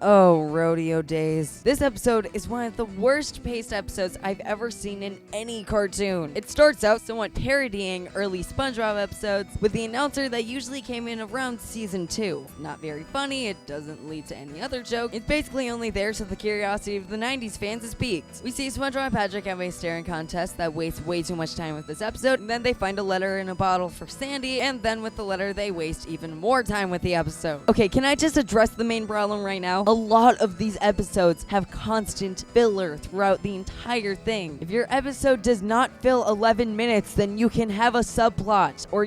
Oh, rodeo days. This episode is one of the worst paced episodes I've ever seen in any cartoon. It starts out somewhat parodying early SpongeBob episodes with the announcer that usually came in around season 2. Not very funny, it doesn't lead to any other joke. It's basically only there so the curiosity of the 90s fans is piqued. We see SpongeBob and Patrick have a staring contest that wastes way too much time with this episode, and then they find a letter in a bottle for Sandy, and then with the letter they waste even more time with the episode. Okay, can I just address the main problem right now? A lot of these episodes have constant filler throughout the entire thing. If your episode does not fill 11 minutes, then you can have a subplot, or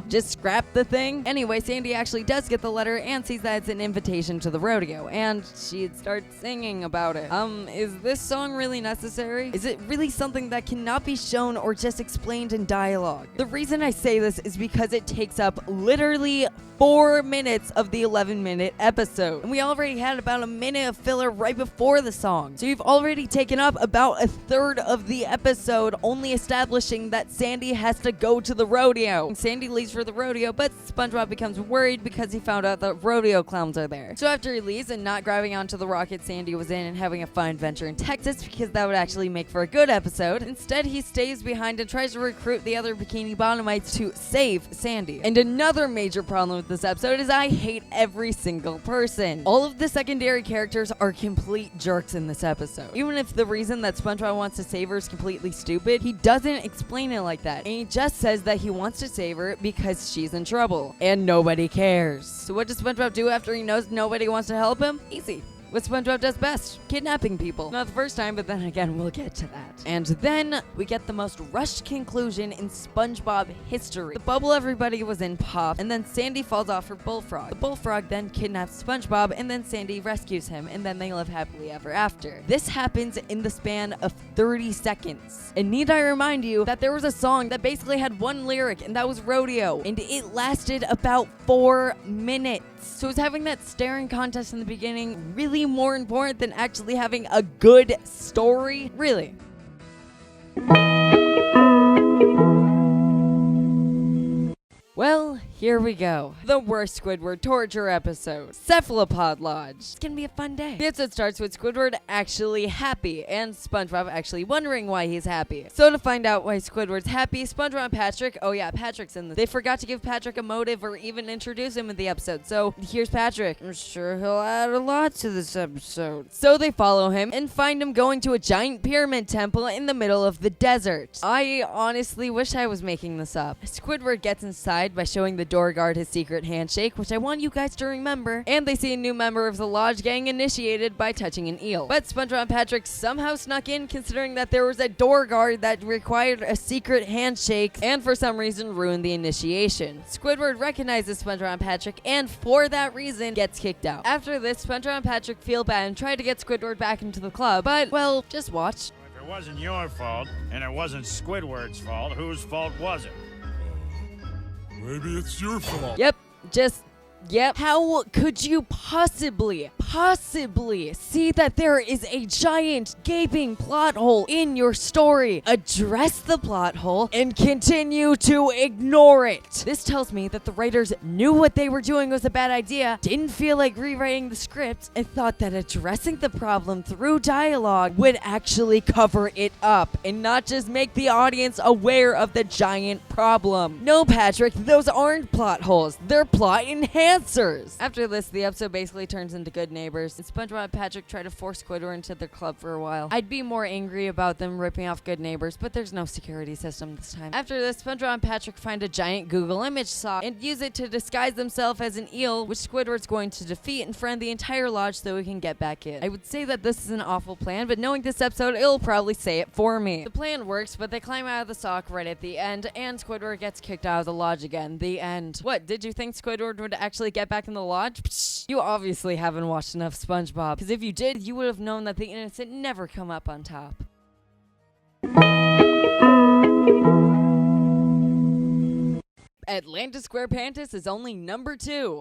just scrap the thing. Anyway, Sandy actually does get the letter and sees that it's an invitation to the rodeo, and she starts singing about it. Is this song really necessary? Is it really something that cannot be shown or just explained in dialogue? The reason I say this is because it takes up literally 4 minutes of the 11-minute episode, and we already had about a minute of filler right before the song. So you've already taken up about a third of the episode only establishing that Sandy has to go to the rodeo. Sandy leaves for the rodeo, but SpongeBob becomes worried because he found out that rodeo clowns are there. So after he leaves and not grabbing onto the rocket Sandy was in and having a fun adventure in Texas because that would actually make for a good episode, instead he stays behind and tries to recruit the other Bikini Bottomites to save Sandy. And another major problem with this episode is I hate every single person. All of the secondary characters are complete jerks in this episode. Even if the reason that SpongeBob wants to save her is completely stupid, he doesn't explain it like that. And he just says that he wants to save her because she's in trouble. And nobody cares. So what does SpongeBob do after he knows nobody wants to help him? Easy. What SpongeBob does best, kidnapping people. Not the first time, but then again, we'll get to that. And then we get the most rushed conclusion in SpongeBob history. The bubble everybody was in pops, and then Sandy falls off her bullfrog. The bullfrog then kidnaps SpongeBob, and then Sandy rescues him, and then they live happily ever after. This happens in the span of 30 seconds. And need I remind you that there was a song that basically had one lyric, and that was Rodeo, and it lasted about 4 minutes. So is having that staring contest in the beginning really more important than actually having a good story? Really? Well, here we go. The worst Squidward torture episode. Cephalopod Lodge. It's gonna be a fun day. The episode starts with Squidward actually happy, and SpongeBob actually wondering why he's happy. So to find out why Squidward's happy, SpongeBob and Patrick, oh yeah, Patrick's in this. They forgot to give Patrick a motive or even introduce him in the episode, so here's Patrick. I'm sure he'll add a lot to this episode. So they follow him and find him going to a giant pyramid temple in the middle of the desert. I honestly wish I was making this up. Squidward gets inside by showing the door guard his secret handshake, which I want you guys to remember, and they see a new member of the Lodge gang initiated by touching an eel. But SpongeBob and Patrick somehow snuck in, considering that there was a door guard that required a secret handshake and for some reason ruined the initiation. Squidward recognizes SpongeBob and Patrick and for that reason gets kicked out. After this, SpongeBob and Patrick feel bad and try to get Squidward back into the club, but well, just watch. If it wasn't your fault and it wasn't Squidward's fault, whose fault was it? Maybe it's your fault. Yep. How could you possibly see that there is a giant gaping plot hole in your story? Address the plot hole and continue to ignore it. This tells me that the writers knew what they were doing was a bad idea, didn't feel like rewriting the script, and thought that addressing the problem through dialogue would actually cover it up and not just make the audience aware of the giant problem. No, Patrick, those aren't plot holes. They're plot enhancers. After this, the episode basically turns into Good Neighbors, and SpongeBob and Patrick try to force Squidward into their club for a while. I'd be more angry about them ripping off Good Neighbors, but there's no security system this time. After this, SpongeBob and Patrick find a giant Google image sock and use it to disguise themselves as an eel, which Squidward's going to defeat and friend the entire lodge so he can get back in. I would say that this is an awful plan, but knowing this episode, it'll probably say it for me. The plan works, but they climb out of the sock right at the end, and Squidward gets kicked out of the lodge again. The end. What, did you think Squidward would actually get back in the lodge? Psh, you obviously haven't watched enough SpongeBob, because if you did, you would have known that the innocent never come up on top. Atlantis Squarepantis is only number 2.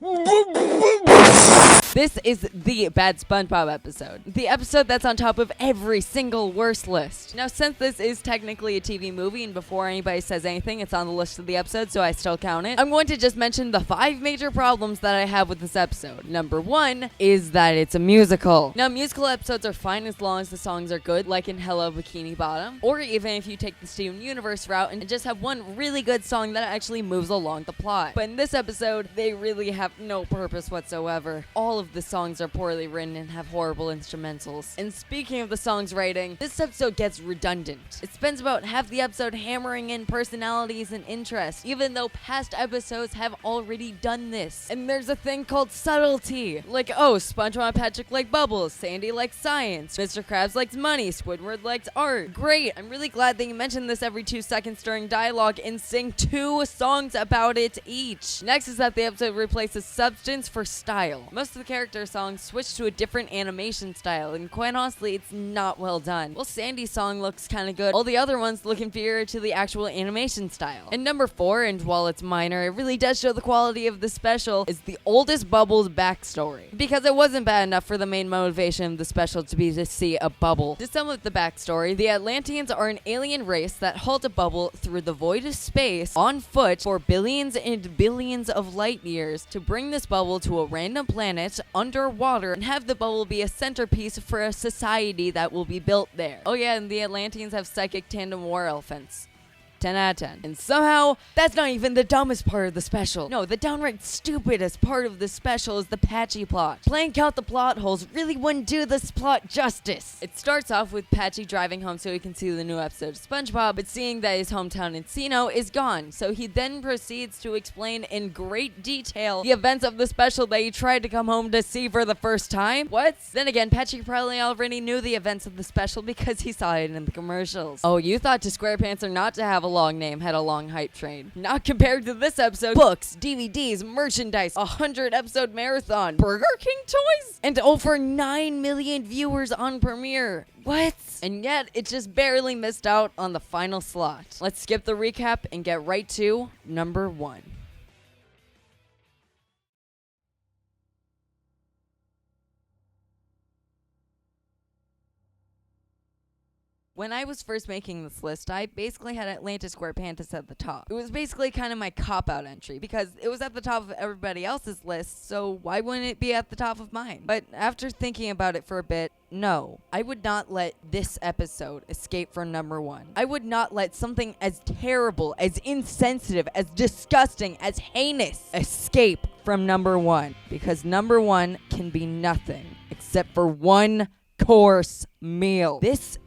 This is the bad SpongeBob episode. The episode that's on top of every single worst list. Now, since this is technically a TV movie, and before anybody says anything, it's on the list of the episode, so I still count it, I'm going to just mention the 5 major problems that I have with this episode. Number 1 is that it's a musical. Now, musical episodes are fine as long as the songs are good, like in Hello Bikini Bottom, or even if you take the Steven Universe route and just have one really good song that actually moves along the plot. But in this episode, they really have no purpose whatsoever. All of the songs are poorly written and have horrible instrumentals. And speaking of the song's writing, this episode gets redundant. It spends about half the episode hammering in personalities and interests, even though past episodes have already done this. And there's a thing called subtlety. Like, oh, SpongeBob and Patrick like bubbles, Sandy likes science, Mr. Krabs likes money, Squidward likes art. Great, I'm really glad that you mention this every 2 seconds during dialogue and sing 2 songs about it each. Next is that the episode replaces substance for style. Most of the character songs switch to a different animation style, and quite honestly, it's not well done. Well, Sandy's song looks kinda good, all the other ones look inferior to the actual animation style. And number 4, and while it's minor, it really does show the quality of the special, is the oldest Bubble's backstory. Because it wasn't bad enough for the main motivation of the special to be to see a bubble. To sum up the backstory, the Atlanteans are an alien race that hauled a bubble through the void of space on foot for billions and billions of light years to bring this bubble to a random planet underwater and have the bubble be a centerpiece for a society that will be built there. Oh yeah, and the Atlanteans have psychic tandem war elephants. 10 out of 10. And somehow, that's not even the dumbest part of the special. No, the downright stupidest part of the special is the Patchy plot. Blank out the plot holes really wouldn't do this plot justice. It starts off with Patchy driving home so he can see the new episode of SpongeBob, but seeing that his hometown Encino is gone, so he then proceeds to explain in great detail the events of the special that he tried to come home to see for the first time. What? Then again, Patchy probably already knew the events of the special because he saw it in the commercials. Oh, you thought to Squarepants or not to have a long name had a long hype train. Not compared to this episode. Books, DVDs, merchandise, 100 episode marathon, Burger King toys, and over 9 million viewers on Premiere. What? And yet, it just barely missed out on the final slot. Let's skip the recap and get right to number 1. When I was first making this list, I basically had Atlantis Squarepantis at the top. It was basically kind of my cop-out entry because it was at the top of everybody else's list, so why wouldn't it be at the top of mine? But after thinking about it for a bit, no, I would not let this episode escape from number 1. I would not let something as terrible, as insensitive, as disgusting, as heinous escape from number 1, because number 1 can be nothing except for one course meal. This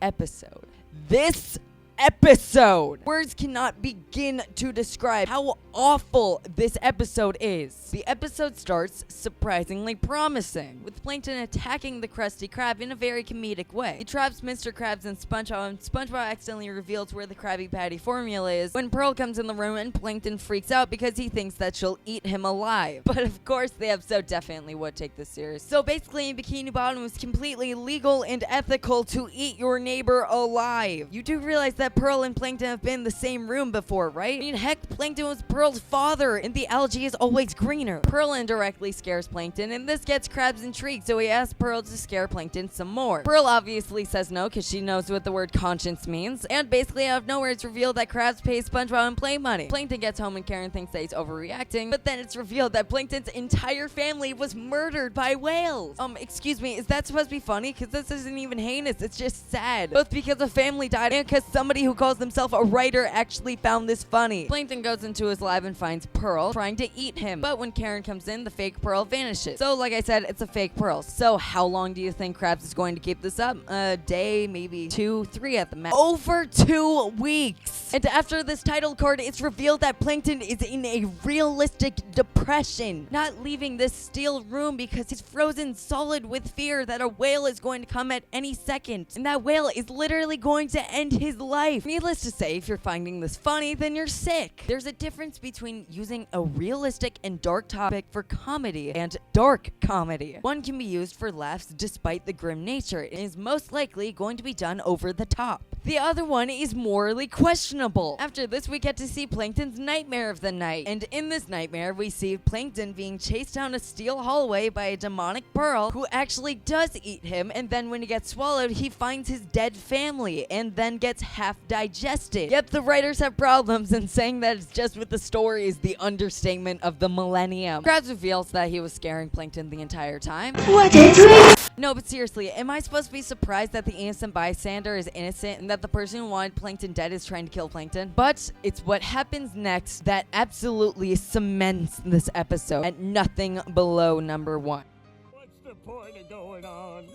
episode, words cannot begin to describe how awful this episode is. The episode starts surprisingly promising, with Plankton attacking the Krusty Krab in a very comedic way. He traps Mr. Krabs and SpongeBob accidentally reveals where the Krabby Patty formula is when Pearl comes in the room and Plankton freaks out because he thinks that she'll eat him alive. But of course, the episode definitely would take this serious. So basically, in Bikini Bottom, it's completely legal and ethical to eat your neighbor alive. You do realize that Pearl and Plankton have been in the same room before, right? I mean, heck, Plankton was Pearl's father, and the algae is always greener. Pearl indirectly scares Plankton, and this gets Krabs intrigued, so he asks Pearl to scare Plankton some more. Pearl obviously says no, because she knows what the word conscience means, and basically out of nowhere, it's revealed that Krabs pays SpongeBob and play money. Plankton gets home and Karen thinks that he's overreacting, but then it's revealed that Plankton's entire family was murdered by whales. Excuse me, is that supposed to be funny? Because this isn't even heinous, it's just sad. Both because a family died and because somebody who calls himself a writer actually found this funny. Plankton goes into his lab and finds Pearl trying to eat him, but when Karen comes in, the fake Pearl vanishes. So like I said, it's a fake Pearl. So how long do you think Krabs is going to keep this up? A day, maybe 2, 3 at the max. Over 2 weeks! And after this title card, it's revealed that Plankton is in a realistic depression, not leaving this steel room because he's frozen solid with fear that a whale is going to come at any second, and that whale is literally going to end his life. Needless to say, if you're finding this funny, then you're sick. There's a difference between using a realistic and dark topic for comedy and dark comedy. One can be used for laughs despite the grim nature and is most likely going to be done over the top. The other one is morally questionable. After this, we get to see Plankton's nightmare of the night. And in this nightmare, we see Plankton being chased down a steel hallway by a demonic pearl who actually does eat him. And then when he gets swallowed, he finds his dead family and then gets half digested. Yet the writers have problems, and saying that it's just with the story is the understatement of the millennium. Krabs reveals that he was scaring Plankton the entire time. What a dream! No, but seriously, am I supposed to be surprised that the innocent bystander is innocent and that the person who wanted Plankton dead is trying to kill Plankton? But it's what happens next that absolutely cements this episode at nothing below number 1. What's the point of going on?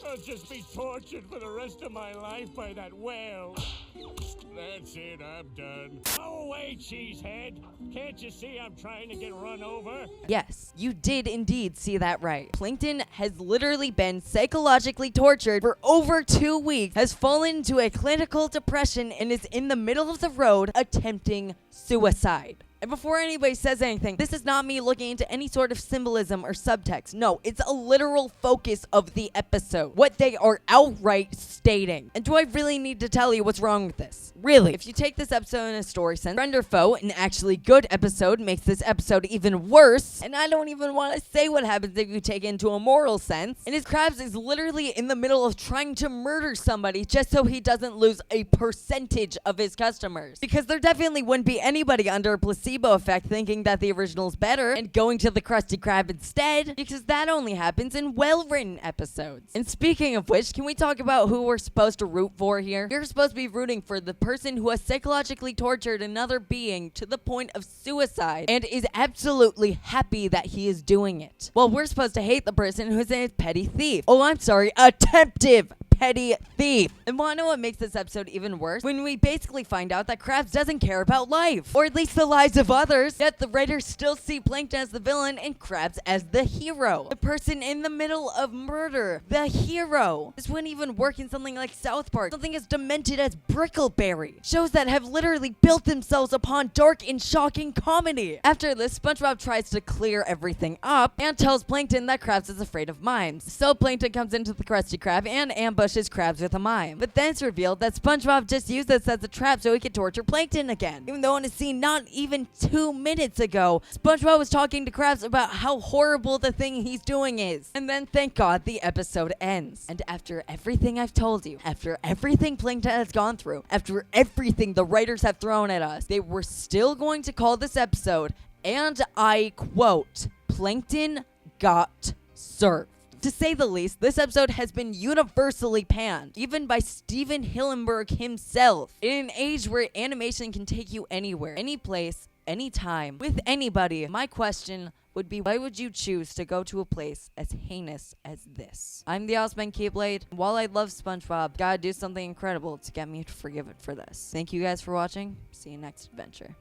I'll just be tortured for the rest of my life by that whale. That's it, I'm done. Go away, cheesehead. Can't you see I'm trying to get run over? Yes, you did indeed see that right. Plankton has literally been psychologically tortured for over 2 weeks, has fallen into a clinical depression, and is in the middle of the road attempting suicide. And before anybody says anything, this is not me looking into any sort of symbolism or subtext. No, it's a literal focus of the episode. What they are outright stating. And do I really need to tell you what's wrong with this? Really? If you take this episode in a story sense, friend or foe, an actually good episode makes this episode even worse. And I don't even want to say what happens if you take it into a moral sense. And his Krabs is literally in the middle of trying to murder somebody just so he doesn't lose a percentage of his customers. Because there definitely wouldn't be anybody under a placebo effect thinking that the original's better and going to the Krusty Krab instead, because that only happens in well-written episodes. And speaking of which, can we talk about who we're supposed to root for here? You're supposed to be rooting for the person who has psychologically tortured another being to the point of suicide and is absolutely happy that he is doing it. Well, we're supposed to hate the person who's a petty thief. Oh, I'm sorry, attemptive petty thief. And want to know what makes this episode even worse? When we basically find out that Krabs doesn't care about life, or at least the lives of others, yet the writers still see Plankton as the villain and Krabs as the hero. The person in the middle of murder, the hero. This wouldn't even work in something like South Park, something as demented as Brickleberry. Shows that have literally built themselves upon dark and shocking comedy. After this, SpongeBob tries to clear everything up and tells Plankton that Krabs is afraid of mimes. So Plankton comes into the Krusty Krab and ambushes Krabs with a mime. But then it's revealed that SpongeBob just used this as a trap so he could torture Plankton again. Even though in a scene not even 2 minutes ago, SpongeBob was talking to Krabs about how horrible the thing he's doing is. And then thank God the episode ends. And after everything I've told you, after everything Plankton has gone through, after everything the writers have thrown at us, they were still going to call this episode, and I quote, Plankton Got Served. To say the least, this episode has been universally panned, even by Steven Hillenburg himself. In an age where animation can take you anywhere, any place, anytime, with anybody, my question would be, why would you choose to go to a place as heinous as this? I'm the Osman Keyblade. While I love SpongeBob, gotta do something incredible to get me to forgive it for this. Thank you guys for watching. See you next adventure.